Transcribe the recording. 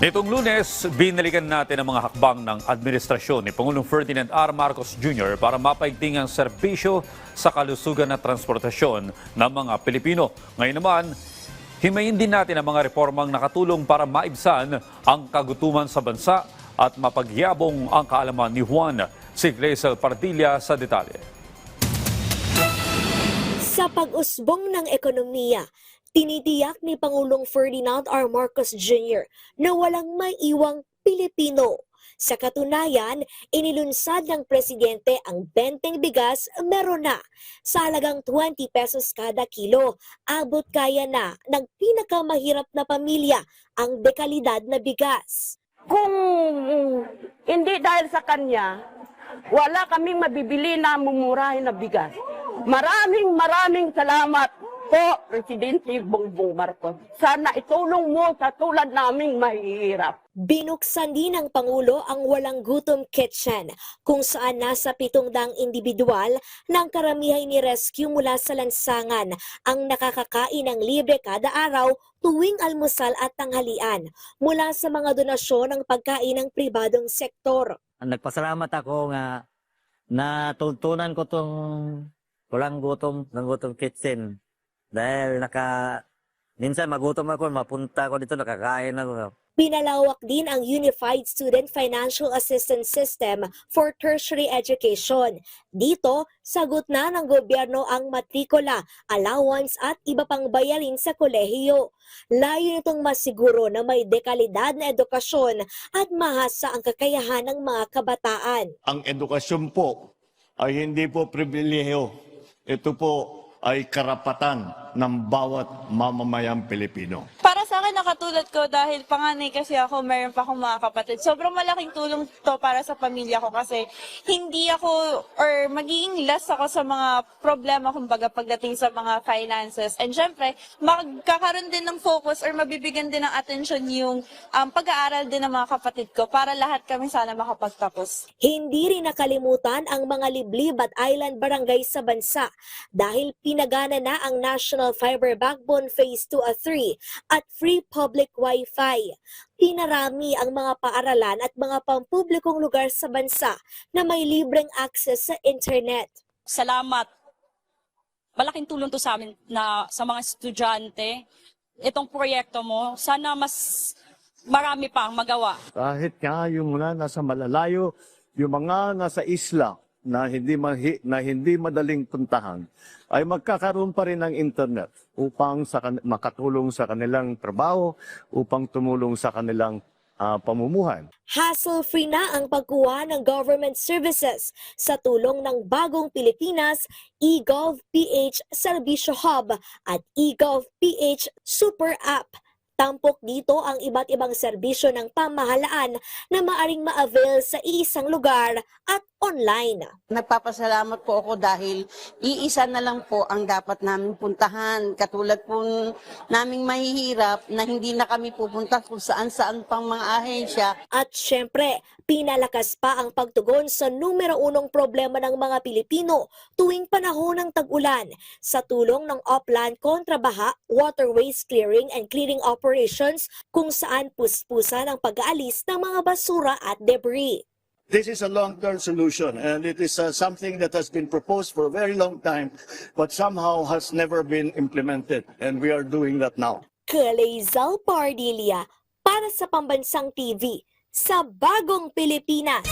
Nitong Lunes, binalikan natin ang mga hakbang ng administrasyon ni Pangulong Ferdinand R. Marcos Jr. para mapaigting ang serbisyo sa kalusugan at transportasyon ng mga Pilipino. Ngayon naman, himayin din natin ang mga reformang nakatulong para maibsan ang kagutuman sa bansa at mapagyabong ang kaalaman ni Juan. Si Grace Pardilla sa detalye. Sa pag-usbong ng ekonomiya, tinitiyak ni Pangulong Ferdinand R. Marcos Jr. na walang maiiwang Pilipino. Sa katunayan, inilunsad ng presidente ang benteng bigas meron na. Sa halagang 20 pesos kada kilo, abot kaya na ng pinakamahirap na pamilya ang dekalidad na bigas. Kung hindi dahil sa kanya, wala kaming mabibili na mumurahin na bigas. Maraming salamat po, Presidente Bongbong Marcos. Sana itulong mo sa tulad naming mahihirap. Binuksan din ng Pangulo ang Walang Gutom Kitchen, kung saan nasa 700 individual ng karamihan ni rescue mula sa lansangan ang nakakakain ng libre kada araw tuwing almusal at tanghalian mula sa mga donasyon ng pagkain ng pribadong sektor. Nagpasalamat ako nga natuntunan ko tong Walang Gutom ng Gutom Kitchen. Dahil minsan magutom ako, mapunta ako dito, nakakain ako. Pinalawak din ang Unified Student Financial Assistance System for Tertiary Education. Dito, sagot na ng gobyerno ang matrikula, allowance at iba pang bayarin sa kolehiyo. Layo nitong masiguro na may dekalidad na edukasyon at mahasa ang kakayahan ng mga kabataan. Ang edukasyon po ay hindi po pribilehiyo. Ito po ay karapatan ng bawat mamamayang Pilipino. Para sa akin, nakatulad ko dahil panganay kasi ako, mayroon pa akong mga kapatid. Sobrang malaking tulong to para sa pamilya ko kasi hindi ako or magiging less ako sa mga problema kumbaga pagdating sa mga finances. And syempre, magkakaroon din ng focus or mabibigyan din ng attention yung pag-aaral din ng mga kapatid ko para lahat kami sana makapagtapos. Hindi rin nakalimutan ang mga liblib at island barangay sa bansa dahil pinagana na ang National Fiber Backbone Phase 2 at 3 at free public Wi-Fi. Pinarami ang mga paaralan at mga pampublikong lugar sa bansa na may libreng access sa internet. Salamat. Malaking tulong to sa amin na sa mga estudyante. Itong proyekto mo, sana mas marami pa ang magawa. Kahit nga yung mga nasa malalayo, yung mga nasa isla na hindi madaling puntahan, ay magkakaroon pa rin ng internet upang makatulong sa kanilang trabaho, upang tumulong sa kanilang pamumuhay. Hassle-free na ang pagkuha ng government services sa tulong ng Bagong Pilipinas, eGov.ph Serbisyo Hub at eGov.ph Super App. Tampok dito ang iba't ibang serbisyo ng pamahalaan na maaring ma-avail sa isang lugar at online. Nagpapasalamat po ako dahil iisa na lang po ang dapat namin puntahan. Katulad po naming mahihirap na hindi na kami pupunta kung saan-saan pang mga ahensya. At syempre, pinalakas pa ang pagtugon sa numero unong problema ng mga Pilipino tuwing panahon ng tag-ulan sa tulong ng Upland Kontrabaha, Waterways Clearing and Clearing Operations kung saan puspusan ang pag-aalis ng mga basura at debris. This is a long-term solution, and it is something that has been proposed for a very long time, but somehow has never been implemented, and we are doing that now. Grace Pardilla para sa Pambansang TV sa Bagong Pilipinas.